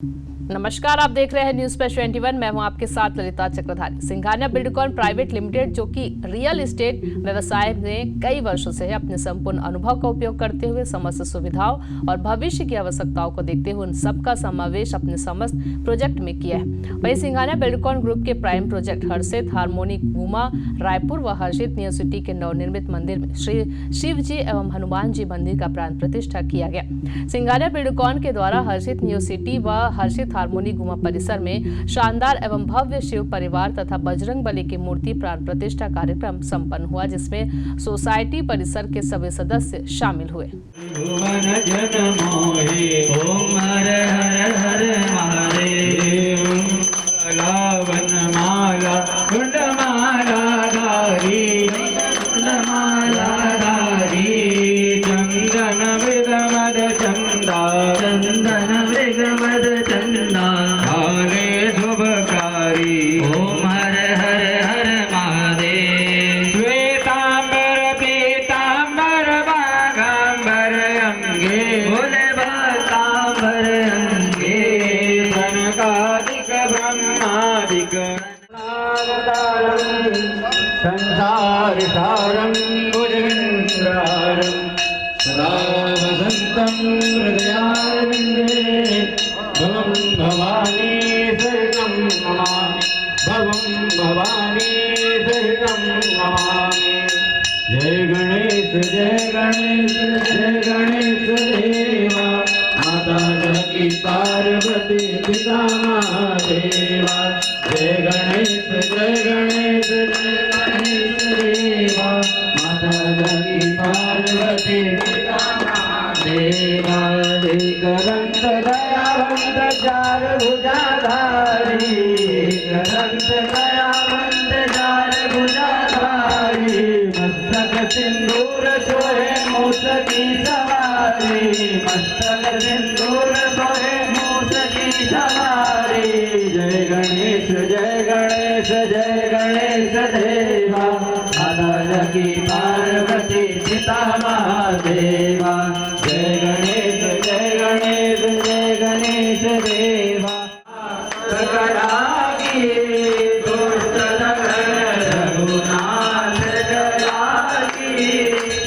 नमस्कार, आप देख रहे हैं न्यूज स्पेश 21। मैं हूं आपके साथ ललिता चक्रधारी। सिंघानिया बिल्डकॉन प्राइवेट लिमिटेड, जो कि रियल एस्टेट व्यवसाय में कई वर्षों से है, अपने संपूर्ण अनुभव का उपयोग करते हुए समस्त सुविधाओं और भविष्य की आवश्यकताओं को देखते हुए उन सबका समावेश अपने समस्त प्रोजेक्ट में किया है। वहीं सिंघानिया बिल्डकॉन ग्रुप के प्राइम प्रोजेक्ट हर्षित हार्मोनी गुमा रायपुर व हर्षित न्यू सिटी के नवनिर्मित मंदिर में श्री शिव जी एवं हनुमान जी मंदिर का प्राण प्रतिष्ठा किया गया। सिंघानिया बिल्डकॉन के द्वारा हर्षित न्यू सिटी व हर्षित हार्मोनी गुमा परिसर में शानदार एवं भव्य शिव परिवार तथा बजरंग बली की मूर्ति प्राण प्रतिष्ठा कार्यक्रम संपन्न हुआ, जिसमें सोसाइटी परिसर के सभी सदस्य शामिल हुए। चंदन मृगमद चंदा हारे शुभकारी ओम हर हर हर महादेव। श्वेतांबर पीतांबर बागांबर अंगे भोले बातांबर अंगे कनकादिक ब्रह्मादिक संसार सारं भुजगेन्द्रारं सदा वसन्तं हृदयारविन्दे भवं भवानी सहितं नमामि भवं भवानी सहितं नमामि। जय गणेश जय गणेश जय गणेश देवा माता जानकी पार्वती पिता महादेवा। जय गणेश जय गणेश जय गणेश देवा माता जानकी पार्वती देवा। करंत दयावंत चार भुजाधारी करंत दयावंत चार भुजाधारी मस्तक सिंदूर सोहे मूस की सवारी मस्तक सिंदूर सोहे मूस की सवारी। जय गणेश जय गणेश जय गणेश देवा माता जानकी पार्वती पिता महादेवा। जय गणेश जय गणेश जय गणेश देवा। सकरागी दुष्ट दहन रघुनाथ जयागी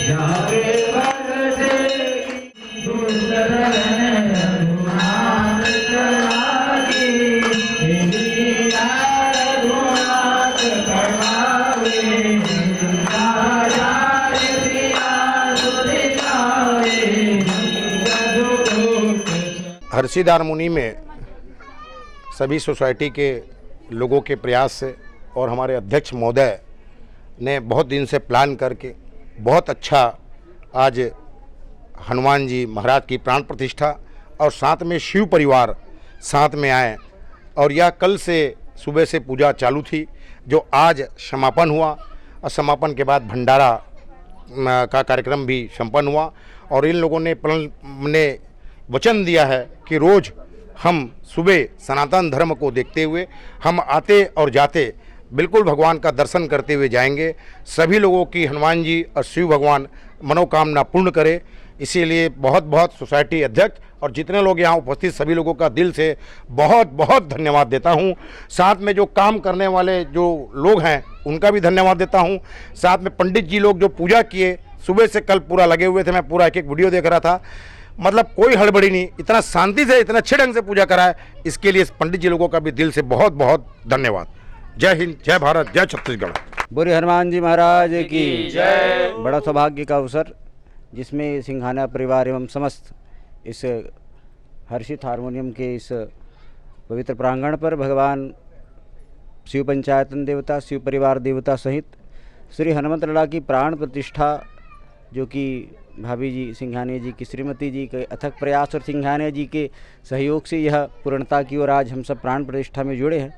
जागे भगते दुष्ट दहन रघुनाथ जयागी लीला रघुनाथ करवावे हर्षित हार्मोनी में सभी सोसाइटी के लोगों के प्रयास से और हमारे अध्यक्ष महोदय ने बहुत दिन से प्लान करके बहुत अच्छा आज हनुमान जी महाराज की प्राण प्रतिष्ठा और साथ में शिव परिवार साथ में आए और यह कल से सुबह से पूजा चालू थी जो आज समापन हुआ और समापन के बाद भंडारा का कार्यक्रम भी संपन्न हुआ। और इन लोगों ने वचन दिया है कि रोज़ हम सुबह सनातन धर्म को देखते हुए हम आते और जाते बिल्कुल भगवान का दर्शन करते हुए जाएंगे। सभी लोगों की हनुमान जी और शिव भगवान मनोकामना पूर्ण करे। इसीलिए बहुत बहुत सोसाइटी अध्यक्ष और जितने लोग यहाँ उपस्थित सभी लोगों का दिल से बहुत बहुत धन्यवाद देता हूँ। साथ में जो काम करने वाले जो लोग हैं उनका भी धन्यवाद देता हूँ। साथ में पंडित जी लोग जो पूजा किए सुबह से कल पूरा लगे हुए थे, मैं पूरा एक एक वीडियो देख रहा था। मतलब कोई हड़बड़ी नहीं, इतना शांति से इतना अच्छे ढंग से पूजा कराए, इसके लिए पंडित जी लोगों का भी दिल से बहुत बहुत धन्यवाद। जय हिंद, जय भारत, जय छत्तीसगढ़। बोले हनुमान जी महाराज की जय। बड़ा सौभाग्य का अवसर जिसमें सिंघानिया परिवार एवं समस्त इस हर्षित हारमोनियम के इस पवित्र प्रांगण पर भगवान शिव पंचायतन देवता शिव परिवार देवता सहित श्री हनुमत लला की प्राण प्रतिष्ठा, जो कि भाभी जी सिंघानिया जी की श्रीमती जी के अथक प्रयास और सिंघानिया जी के सहयोग से यह पूर्णता की ओर आज हम सब प्राण प्रतिष्ठा में जुड़े हैं।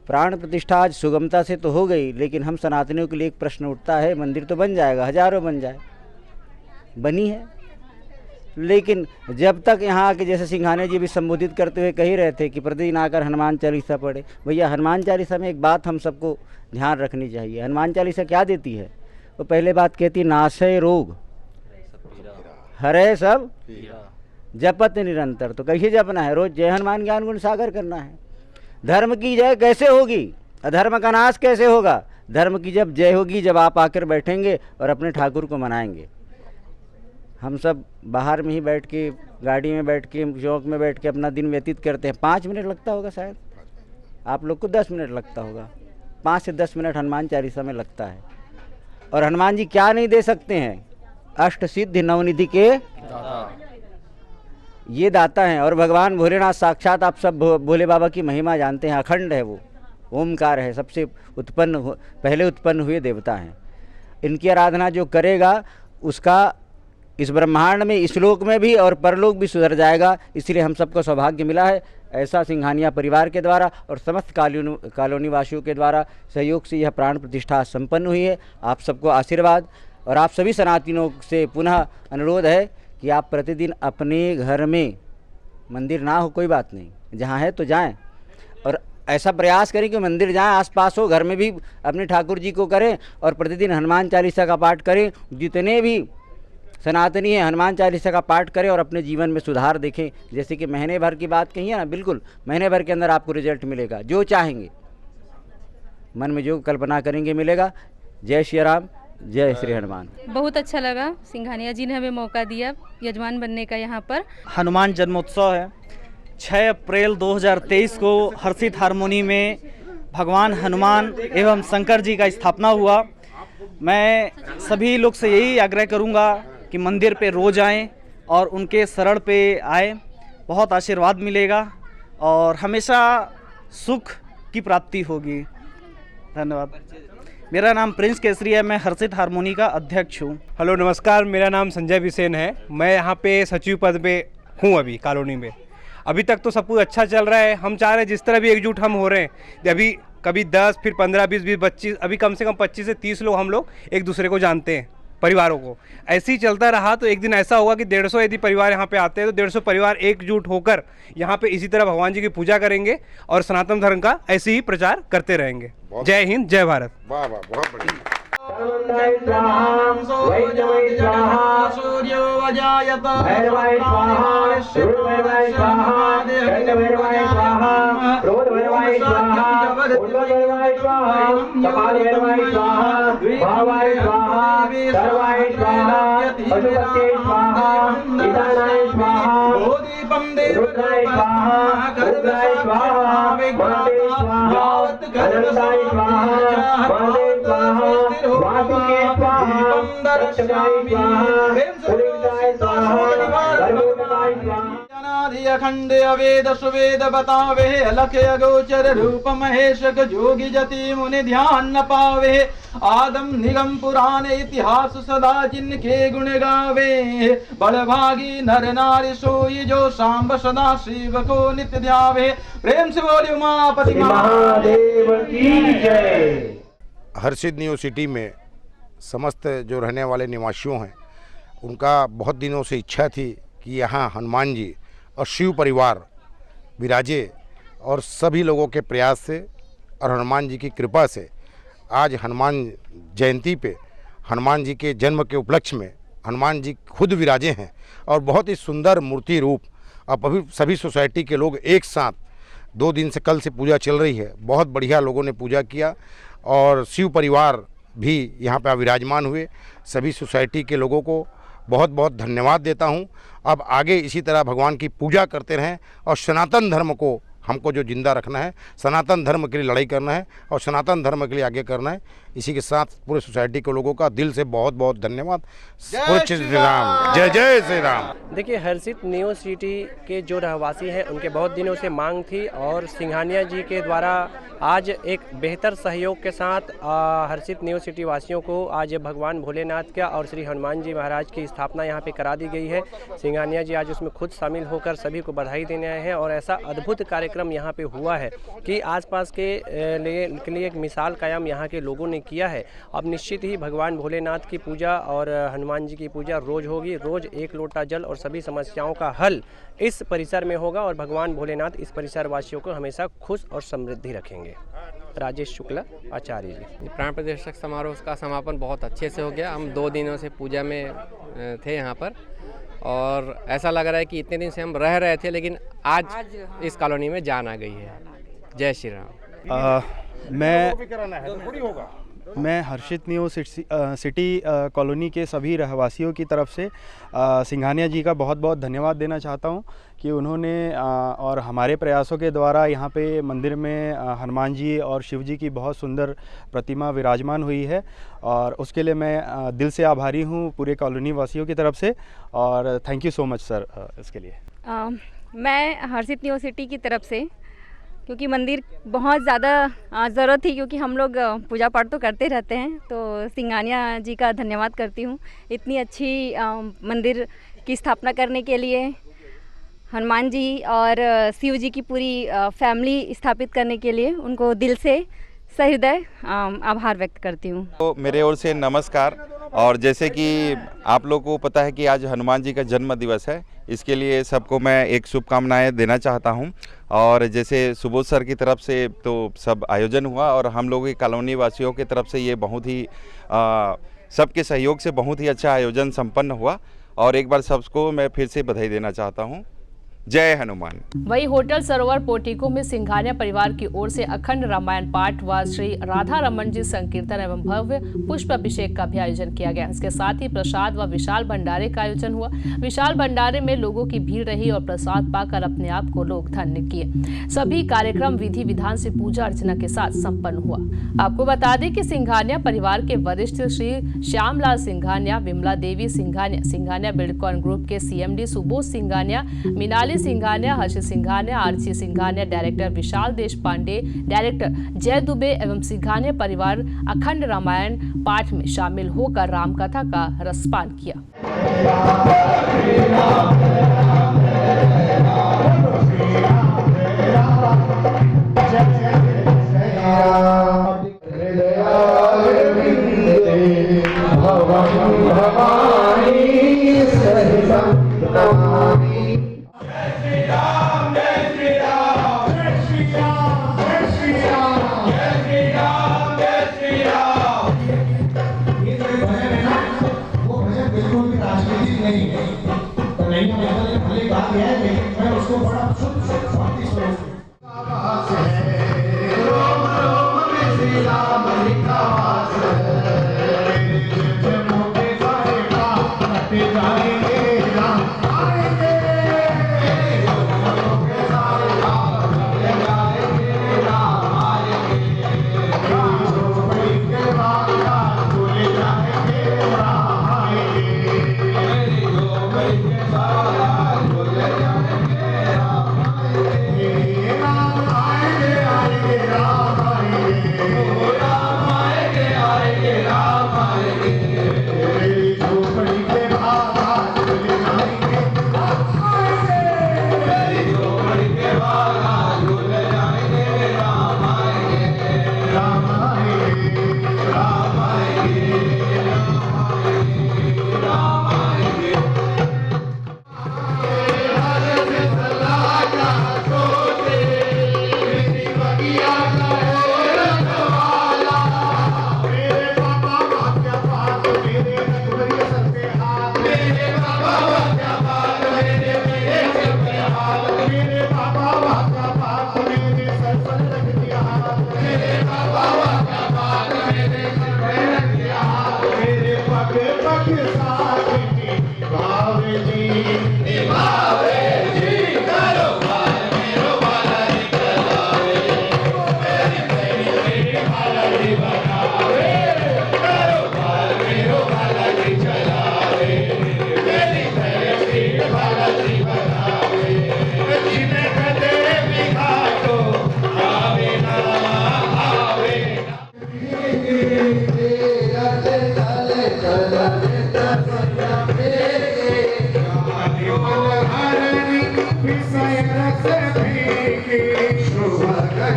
प्राण प्रतिष्ठा आज सुगमता से तो हो गई, लेकिन हम सनातनियों के लिए एक प्रश्न उठता है, मंदिर तो बन जाएगा, हजारों बन जाए, बनी है, लेकिन जब तक यहाँ आके जैसे सिंघानिया जी भी संबोधित करते हुए कही रहे थे कि प्रतिदिन आकर हनुमान चालीसा पढ़े, भैया हनुमान चालीसा में एक बात हम सबको ध्यान रखनी चाहिए। हनुमान चालीसा क्या देती है? वो पहले बात कहती नाशय रोग हरे सब जपत निरंतर, तो कैसे जपना है? रोज जय हनुमान ज्ञान गुण सागर करना है। धर्म की जय कैसे होगी? अधर्म का नाश कैसे होगा? धर्म की जब जय होगी जब आप आकर बैठेंगे और अपने ठाकुर को मनाएंगे। हम सब बाहर में ही बैठ के, गाड़ी में बैठ के, चौक में बैठ के अपना दिन व्यतीत करते हैं। 5 मिनट लगता होगा शायद, आप लोग को 10 मिनट लगता होगा। 5 से 10 मिनट हनुमान चालीसा में लगता है। और हनुमान जी क्या नहीं दे सकते हैं? अष्ट सिद्धि नवनिधि के ये दाता हैं। और भगवान भोलेनाथ साक्षात, आप सब भोले बाबा की महिमा जानते हैं, अखंड है वो, ओमकार है, सबसे पहले उत्पन्न हुए देवता हैं। इनकी आराधना जो करेगा उसका इस ब्रह्मांड में, इस लोक में भी और परलोक भी सुधर जाएगा। इसलिए हम सबको सौभाग्य मिला है। ऐसा सिंघानिया परिवार के द्वारा और समस्त कॉलोनी वासियों के द्वारा सहयोग से यह प्राण प्रतिष्ठा संपन्न हुई है। आप सबको आशीर्वाद, और आप सभी सनातनियों से पुनः अनुरोध है कि आप प्रतिदिन अपने घर में, मंदिर ना हो कोई बात नहीं, जहाँ है तो जाएं, और ऐसा प्रयास करें कि मंदिर जाएं, आसपास हो, घर में भी अपने ठाकुर जी को करें और प्रतिदिन हनुमान चालीसा का पाठ करें। जितने भी सनातनी है हनुमान चालीसा का पाठ करें और अपने जीवन में सुधार देखें। जैसे कि महीने भर की बात कही है ना, बिल्कुल महीने भर के अंदर आपको रिजल्ट मिलेगा। जो चाहेंगे, मन में जो कल्पना करेंगे मिलेगा। जय श्री राम, जय श्री हनुमान। बहुत अच्छा लगा, सिंघानिया जी ने हमें मौका दिया यजमान बनने का। यहाँ पर हनुमान जन्मोत्सव है। 6 अप्रैल 2023 को हर्षित हारमोनी में भगवान हनुमान एवं शंकर जी का स्थापना हुआ। मैं सभी लोग से यही आग्रह करूँगा कि मंदिर पे रोज आएं और उनके शरण पे आए, बहुत आशीर्वाद मिलेगा और हमेशा सुख की प्राप्ति होगी। धन्यवाद। मेरा नाम प्रिंस केसरी है, मैं हर्षित हारमोनी का अध्यक्ष हूँ। हेलो नमस्कार, मेरा नाम संजय बिसेन है। मैं यहाँ पे सचिव पद पे हूँ अभी कॉलोनी में। अभी तक तो सब कुछ अच्छा चल रहा है। हम चाह रहे हैं जिस तरह भी एकजुट हम हो रहे हैं, अभी कभी 10, फिर 15, 20, 25, अभी कम से कम 25 से 30 लोग हम लोग एक दूसरे को जानते हैं, परिवारों को। ऐसे ही चलता रहा तो एक दिन ऐसा होगा कि 150 यदि परिवार यहाँ पे आते हैं तो 150 परिवार एकजुट होकर यहाँ पे इसी तरह भगवान जी की पूजा करेंगे और सनातन धर्म का ऐसे ही प्रचार करते रहेंगे। जय हिंद, जय भारत। वाह वाह, बहुत बढ़िया। सर्वंदाय स्वाहा, वैष्णवाय स्वाहा, सूर्यो अजायत, भैरवाय स्वाहा, सूर्यभैरवाय स्वाहा, चंद्रभैरवाय स्वाहा, क्रोधभैरवाय स्वाहा, उल्लभैरवाय स्वाहा, कपालभैरवाय स्वाहा, भावाय स्वाहा, सर्वाय स्वाहा, पशुपते स्वाहा, ईशानाय स्वाहा, रुद्राय स्वाहा, रुद्राय स्वाहा, महादेव स्वाहा, अनंताय स्वाहा, महादेव स्वाहा, वासुके स्वाहा, रक्षकाय स्वाहा, पुलिंदाय स्वाहा, धर्मोदकाय स्वाहा। अखंड अवेद सुवेद बतावे, अलख अगोचर रूप महेशक जोगी जति मुनि ध्यान न पावे। आदम निगम पुराण इतिहास सदा जिनके गुण गावे। बड़भागी नर नारी सोई जो सांब सदा शिव को नित्य ध्यावे। प्रेम से बोले उमापति महादेव की जय। हर्षित न्यू सिटी में समस्त जो रहने वाले निवासियों हैं, उनका बहुत दिनों से इच्छा थी कि यहाँ हनुमान जी और शिव परिवार विराजे, और सभी लोगों के प्रयास से और हनुमान जी की कृपा से आज हनुमान जयंती पे हनुमान जी के जन्म के उपलक्ष्य में हनुमान जी खुद विराजे हैं और बहुत ही सुंदर मूर्ति रूप। अब अभी सभी सोसाइटी के लोग एक साथ 2 दिन से, कल से पूजा चल रही है, बहुत बढ़िया लोगों ने पूजा किया और शिव परिवार भी यहाँ पर विराजमान हुए। सभी सोसाइटी के लोगों को बहुत बहुत धन्यवाद देता हूँ। अब आगे इसी तरह भगवान की पूजा करते रहें और सनातन धर्म को हमको जो जिंदा रखना है, सनातन धर्म के लिए लड़ाई करना है और सनातन धर्म के लिए आगे करना है। इसी के साथ पूरे सोसाइटी के लोगों का दिल से बहुत बहुत धन्यवाद। पूरे श्री राम, जय जय श्री राम। देखिए, हर्षित न्यू सिटी के जो रहवासी हैं उनके बहुत दिनों से मांग थी और सिंघानिया जी के द्वारा आज एक बेहतर सहयोग के साथ हर्षित न्यू सिटी वासियों को आज भगवान भोलेनाथ का और श्री हनुमान जी महाराज की स्थापना यहाँ पे करा दी गई है। सिंघानिया जी आज उसमें खुद शामिल होकर सभी को बधाई देने आए हैं और ऐसा अद्भुत कार्यक्रम यहाँ पे हुआ है कि आसपास के लिए एक मिसाल कायम यहाँ के लोगों ने किया है। अब निश्चित ही भगवान भोलेनाथ की पूजा और हनुमान जी की पूजा रोज होगी। रोज 1 लोटा जल और सभी समस्याओं का हल इस परिसर में होगा और भगवान भोलेनाथ इस परिसर वासियों को हमेशा खुश और समृद्धि रखेंगे। राजेश शुक्ला, आचार्य जी। प्राण प्रतिष्ठा समारोह का समापन बहुत अच्छे से हो गया। हम 2 दिनों से पूजा में थे यहाँ पर और ऐसा लग रहा है कि इतने दिन से हम रह रहे थे, लेकिन आज इस कॉलोनी में जान आ गई है। जय श्री राम। मैं हर्षित न्यू सिटी कॉलोनी के सभी रहवासियों की तरफ से सिंघानिया जी का बहुत बहुत धन्यवाद देना चाहता हूं कि उन्होंने और हमारे प्रयासों के द्वारा यहाँ पे मंदिर में हनुमान जी और शिव जी की बहुत सुंदर प्रतिमा विराजमान हुई है, और उसके लिए मैं दिल से आभारी हूँ पूरे कॉलोनी वासियों की तरफ से, और thank you so much sir इसके लिए। मैं हर्षित न्यू सिटी की तरफ से, क्योंकि मंदिर बहुत ज़्यादा ज़रूरत थी, क्योंकि हम लोग पूजा पाठ तो करते रहते हैं, तो सिंघानिया जी का धन्यवाद करती हूँ इतनी अच्छी मंदिर की स्थापना करने के लिए, हनुमान जी और शिव जी की पूरी फैमिली स्थापित करने के लिए उनको दिल से सहृदय आभार व्यक्त करती हूँ। तो मेरे ओर से नमस्कार। और जैसे कि आप लोगों को पता है कि आज हनुमान जी का जन्म दिवस है, इसके लिए सबको मैं एक शुभकामनाएं देना चाहता हूं। और जैसे सुबोध सर की तरफ से तो सब आयोजन हुआ, और हम लोगों की कॉलोनी वासियों की तरफ से ये बहुत ही सबके सहयोग से बहुत ही अच्छा आयोजन संपन्न हुआ, और एक बार सबको मैं फिर से बधाई देना चाहता हूं। जय हनुमान। वही होटल सरोवर पोर्टिको में सिंघानिया परिवार की ओर से अखंड रामायण पाठ व श्री राधा रमन जी संकीर्तन एवं भव्य पुष्प अभिषेक का भी आयोजन किया गया। इसके साथ ही प्रसाद व विशाल भंडारे का आयोजन हुआ। विशाल भंडारे में लोगों की भीड़ रही और प्रसाद पाकर अपने आप को लोग धन्य किए। सभी कार्यक्रम विधि विधान से पूजा अर्चना के साथ संपन्न हुआ। आपको बता दें कि सिंघानिया परिवार के वरिष्ठ श्री श्यामलाल सिंघानिया, विमला देवी सिंघानिया, सिंघानिया बिल्डकॉन ग्रुप के CMD सुबोध सिंघानिया, मीनाली सिंघानिया, हर्षित सिंघानिया, आरसी सिंघानिया, डायरेक्टर विशाल देश पांडे, डायरेक्टर जय दुबे एवं सिंघानिया परिवार अखंड रामायण पाठ में शामिल होकर रामकथा का रसपान किया।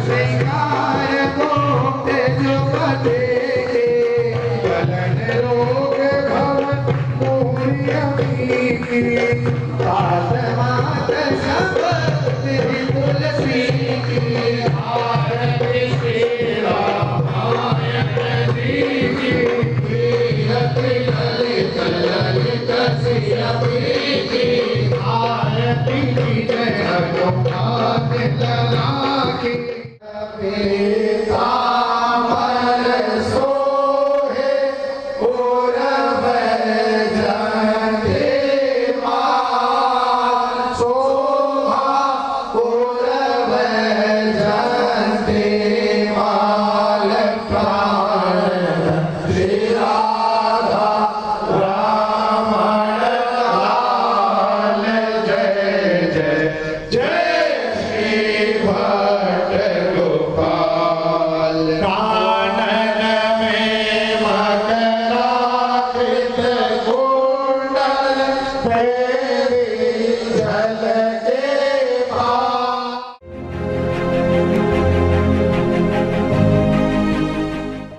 Jai तेरे